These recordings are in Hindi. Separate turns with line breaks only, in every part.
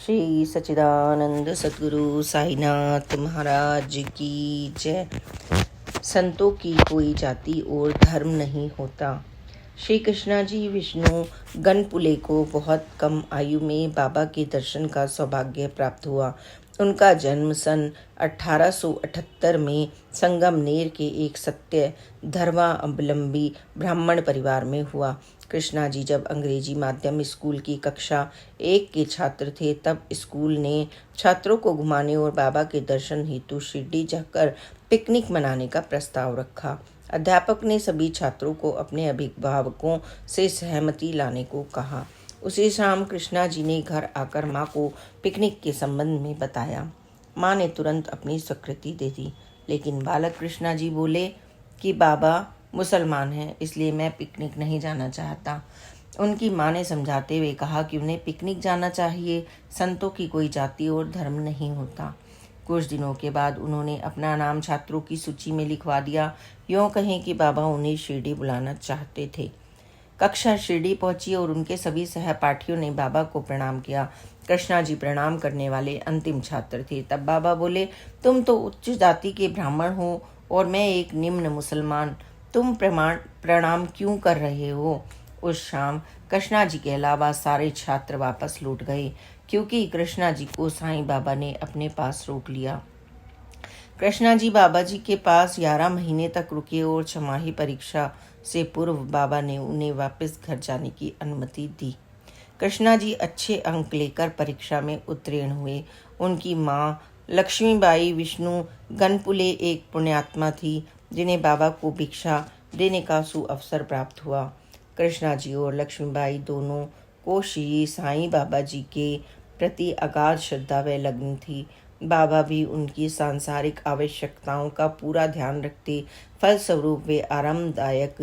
श्री सच्चिदानंद सद्गुरु साईनाथ महाराज की जय। संतों की कोई जाति और धर्म नहीं होता। श्री कृष्णा जी विष्णु गणपुले को बहुत कम आयु में बाबा के दर्शन का सौभाग्य प्राप्त हुआ। उनका जन्म सन 1878 में संगमनेर के एक सत्य धर्मावलंबी ब्राह्मण परिवार में हुआ। कृष्णा जी जब अंग्रेजी माध्यम स्कूल की कक्षा 1 के छात्र थे तब स्कूल ने छात्रों को घुमाने और बाबा के दर्शन हेतु शिरडी जाकर पिकनिक मनाने का प्रस्ताव रखा। अध्यापक ने सभी छात्रों को अपने अभिभावकों से सहमति लाने को कहा। उसी शाम कृष्णा जी ने घर आकर माँ को पिकनिक के संबंध में बताया। माँ ने तुरंत अपनी स्वीकृति दे दी, लेकिन बालक कृष्णा जी बोले कि बाबा मुसलमान हैं, इसलिए मैं पिकनिक नहीं जाना चाहता। उनकी माँ ने समझाते हुए कहा कि उन्हें पिकनिक जाना चाहिए, संतों की कोई जाति और धर्म नहीं होता। कुछ दिनों के बाद उन्होंने अपना नाम छात्रों की सूची में लिखवा दिया। यूँ कहें कि बाबा उन्हें शिरडी बुलाना चाहते थे। कक्षा शिरडी पहुंची और उनके सभी सहपाठियों ने बाबा को प्रणाम किया। कृष्णा जी प्रणाम करने वाले अंतिम छात्र थे। तब बाबा बोले, तुम तो उच्च जाति के ब्राह्मण हो और मैं एक निम्न मुसलमान, तुम प्रणाम क्यों कर रहे हो? उस शाम कृष्णा जी के अलावा सारे छात्र वापस लौट गए, क्योंकि कृष्णा जी को साईं बाबा ने अपने पास रोक लिया। कृष्णा जी बाबा जी के पास 11 महीने तक रुके और छमाही परीक्षा से पूर्व बाबा ने उन्हें वापस घर जाने की अनुमति दी। कृष्णा जी अच्छे अंक लेकर परीक्षा में उत्तीर्ण हुए। उनकी माँ लक्ष्मीबाई विष्णु गणपुले एक पुण्यात्मा थी, जिन्हें बाबा को भिक्षा देने का सुअवसर प्राप्त हुआ। कृष्णा जी और लक्ष्मीबाई दोनों को श्री साईं बाबा जी के प्रति अगाध श्रद्धा व लगन थी। बाबा भी उनकी सांसारिक आवश्यकताओं का पूरा ध्यान रखते, फलस्वरूप वे आरामदायक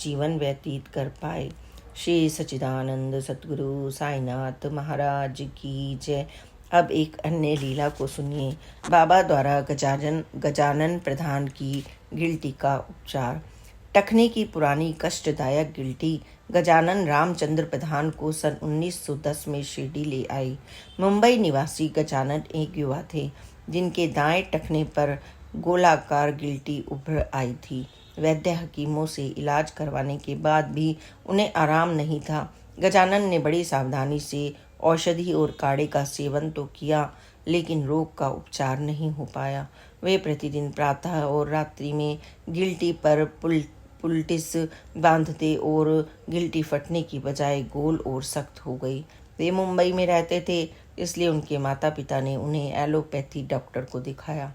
जीवन व्यतीत कर पाए। श्री सच्चिदानंद सद्गुरु साईनाथ महाराज की जय। अब एक अन्य लीला को सुनिए। बाबा द्वारा गजानन प्रधान की गिल्टी का उपचार। टखने की पुरानी कष्टदायक गिल्टी गजानन रामचंद्र प्रधान को सन 1910 में शिरडी ले आई। मुंबई निवासी गजानन एक युवा थे, जिनके दाएं टखने पर गोलाकार गिल्टी उभर आई थी। वैद्य हकीमों से इलाज करवाने के बाद भी उन्हें आराम नहीं था। गजानन ने बड़ी सावधानी से औषधि और काढ़े का सेवन तो किया, लेकिन रोग का उपचार नहीं हो पाया। वे प्रतिदिन प्रातः और रात्रि में गिल्टी पर पुलटिस बांधते और गिल्टी फटने की बजाय गोल और सख्त हो गई। वे मुंबई में रहते थे, इसलिए उनके माता पिता ने उन्हें एलोपैथी डॉक्टर को दिखाया।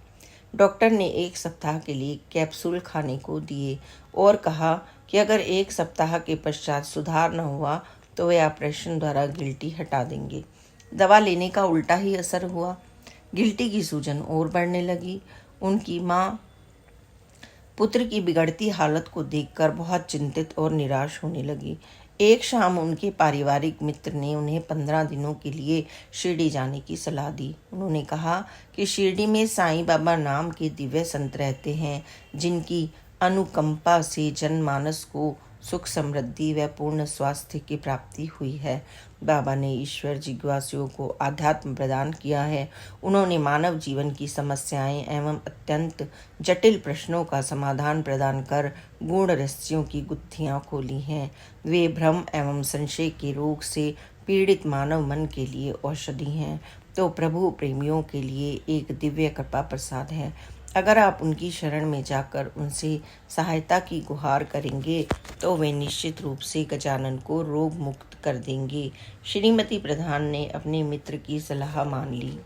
डॉक्टर ने 1 सप्ताह के लिए कैप्सूल खाने को दिए और कहा कि अगर 1 सप्ताह के पश्चात सुधार न हुआ तो वे ऑपरेशन द्वारा गिल्टी हटा देंगे। दवा लेने का उल्टा ही असर हुआ। गिल्टी की सूजन और बढ़ने लगी। उनकी माँ पुत्र की बिगड़ती हालत को देखकर बहुत चिंतित और निराश होने लगी। एक शाम उनके पारिवारिक मित्र ने उन्हें 15 दिनों के लिए शिरडी जाने की सलाह दी। उन्होंने कहा कि शिरडी में साईं बाबा नाम के दिव्य संत रहते हैं, जिनकी अनुकंपा से जनमानस को सुख समृद्धि व पूर्ण स्वास्थ्य की प्राप्ति हुई है। बाबा ने ईश्वर जिज्ञासुओं को आध्यात्म प्रदान किया है। उन्होंने मानव जीवन की समस्याएं एवं अत्यंत जटिल प्रश्नों का समाधान प्रदान कर गूढ़ रहस्यों की गुत्थियां खोली हैं। वे भ्रम एवं संशय के रोग से पीड़ित मानव मन के लिए औषधि हैं, तो प्रभु प्रेमियों के लिए एक दिव्य कृपा प्रसाद है। अगर आप उनकी शरण में जाकर उनसे सहायता की गुहार करेंगे तो वे निश्चित रूप से गजानन को रोग मुक्त कर देंगे। श्रीमती प्रधान ने अपने मित्र की सलाह मान ली।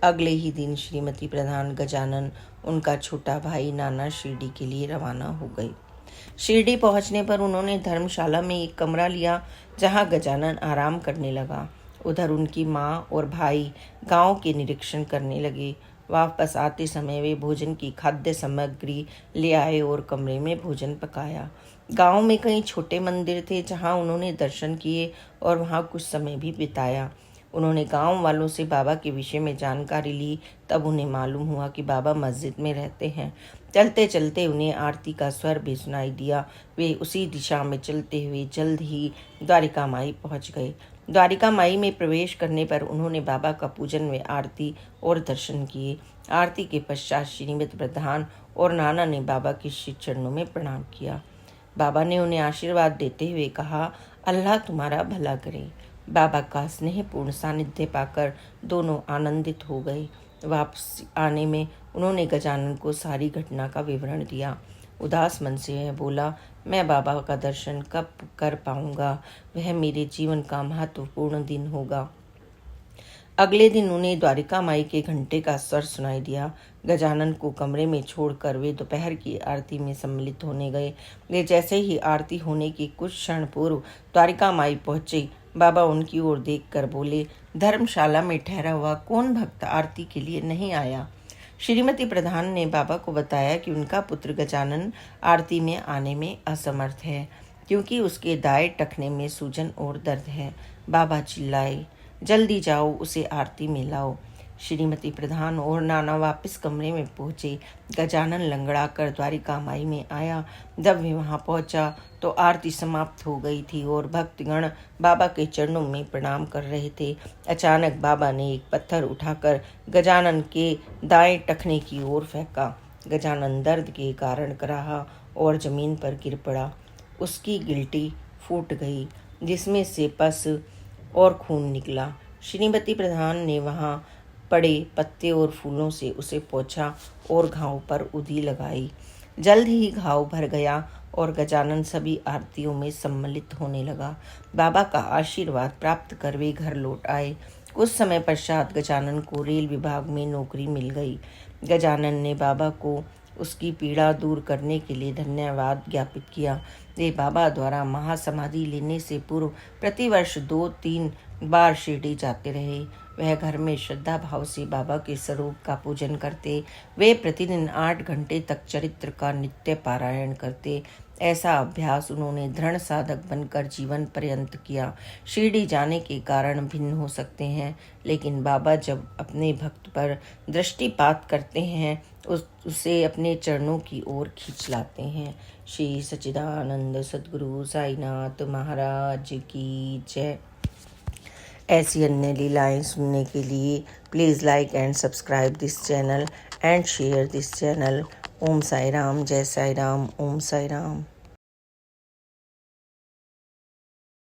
अगले ही दिन श्रीमती प्रधान, गजानन, उनका छोटा भाई नाना शिरडी के लिए रवाना हो गए। शिरडी पहुंचने पर उन्होंने धर्मशाला में एक कमरा लिया, जहां गजानन आराम करने लगा। उधर उनकी माँ और भाई गांव के निरीक्षण करने लगे। वापस आते समय वे भोजन की खाद्य सामग्री ले आए और कमरे में भोजन पकाया। गांव में कई छोटे मंदिर थे, जहां उन्होंने दर्शन किए और वहां कुछ समय भी बिताया। उन्होंने गांव वालों से बाबा के विषय में जानकारी ली। तब उन्हें मालूम हुआ कि बाबा मस्जिद में रहते हैं। चलते चलते उन्हें आरती का स्वर भी सुनाई दिया। वे उसी दिशा में चलते हुए जल्द ही द्वारिका माई पहुंच गए। द्वारिका माई में प्रवेश करने पर उन्होंने बाबा का पूजन व आरती और दर्शन किए। आरती के पश्चात श्रीमती प्रधान और नाना ने बाबा के श्री चरणों में प्रणाम किया। बाबा ने उन्हें आशीर्वाद देते हुए कहा, अल्लाह तुम्हारा भला करे। बाबा का स्नेहपूर्ण सानिध्य पाकर दोनों आनंदित हो गए। वापस आने में उन्होंने गजानन को सारी घटना का विवरण दिया। उदास मन से वह बोला, मैं बाबा का दर्शन कब कर पाऊंगा? वह मेरे जीवन का महत्वपूर्ण दिन होगा। अगले दिन उन्हें द्वारिका माई के घंटे का स्वर सुनाई दिया। गजानन को कमरे में छोड़कर वे दोपहर की आरती में सम्मिलित होने गए। वे जैसे ही आरती होने के कुछ क्षण पूर्व द्वारिका माई पहुंचे, बाबा उनकी ओर देखकर बोले, धर्मशाला में ठहरा हुआ कौन भक्त आरती के लिए नहीं आया? श्रीमती प्रधान ने बाबा को बताया कि उनका पुत्र गजानन आरती में आने में असमर्थ है क्योंकि उसके दाएं टखने में सूजन और दर्द है। बाबा चिल्लाए, जल्दी जाओ, उसे आरती में लाओ। श्रीमती प्रधान और नाना वापस कमरे में पहुंचे। गजानन लंगड़ाकर द्वारिका माई में आया। जब वे वहां पहुंचा तो आरती समाप्त हो गई थी और भक्तगण बाबा के चरणों में प्रणाम कर रहे थे। अचानक बाबा ने एक पत्थर उठाकर गजानन के दाएं टखने की ओर फेंका। गजानन दर्द के कारण कराहा और जमीन पर गिर पड़ा। उसकी गिल्टी फूट गई जिसमें से पस और खून निकला। श्रीमती प्रधान ने वहां पड़े पत्ते और फूलों से उसे पोंछा और घाव पर उदी लगाई। जल्द ही घाव भर गया और गजानन सभी आरतियों में सम्मिलित होने लगा। बाबा का आशीर्वाद प्राप्त कर वे घर लौट आए। कुछ समय पश्चात गजानन को रेल विभाग में नौकरी मिल गई। गजानन ने बाबा को उसकी पीड़ा दूर करने के लिए धन्यवाद ज्ञापित किया। वे बाबा द्वारा महासमाधि लेने से पूर्व प्रतिवर्ष 2-3 बार शिरडी जाते रहे। वह घर में श्रद्धा भाव से बाबा के स्वरूप का पूजन करते। वे प्रतिदिन 8 घंटे तक चरित्र का नित्य पारायण करते। ऐसा अभ्यास उन्होंने दृढ़ साधक बनकर जीवन पर्यंत किया। शिरडी जाने के कारण भिन्न हो सकते हैं, लेकिन बाबा जब अपने भक्त पर दृष्टिपात करते हैं उसे अपने चरणों की ओर खींच लाते हैं। श्री सच्चिदानंद सद्गुरु साईनाथ महाराज की जय। ऐसी अन्य लीलाएं सुनने के लिए please like and subscribe this channel and share this channel. Om Sai Ram, जय साई राम, ओम साई राम।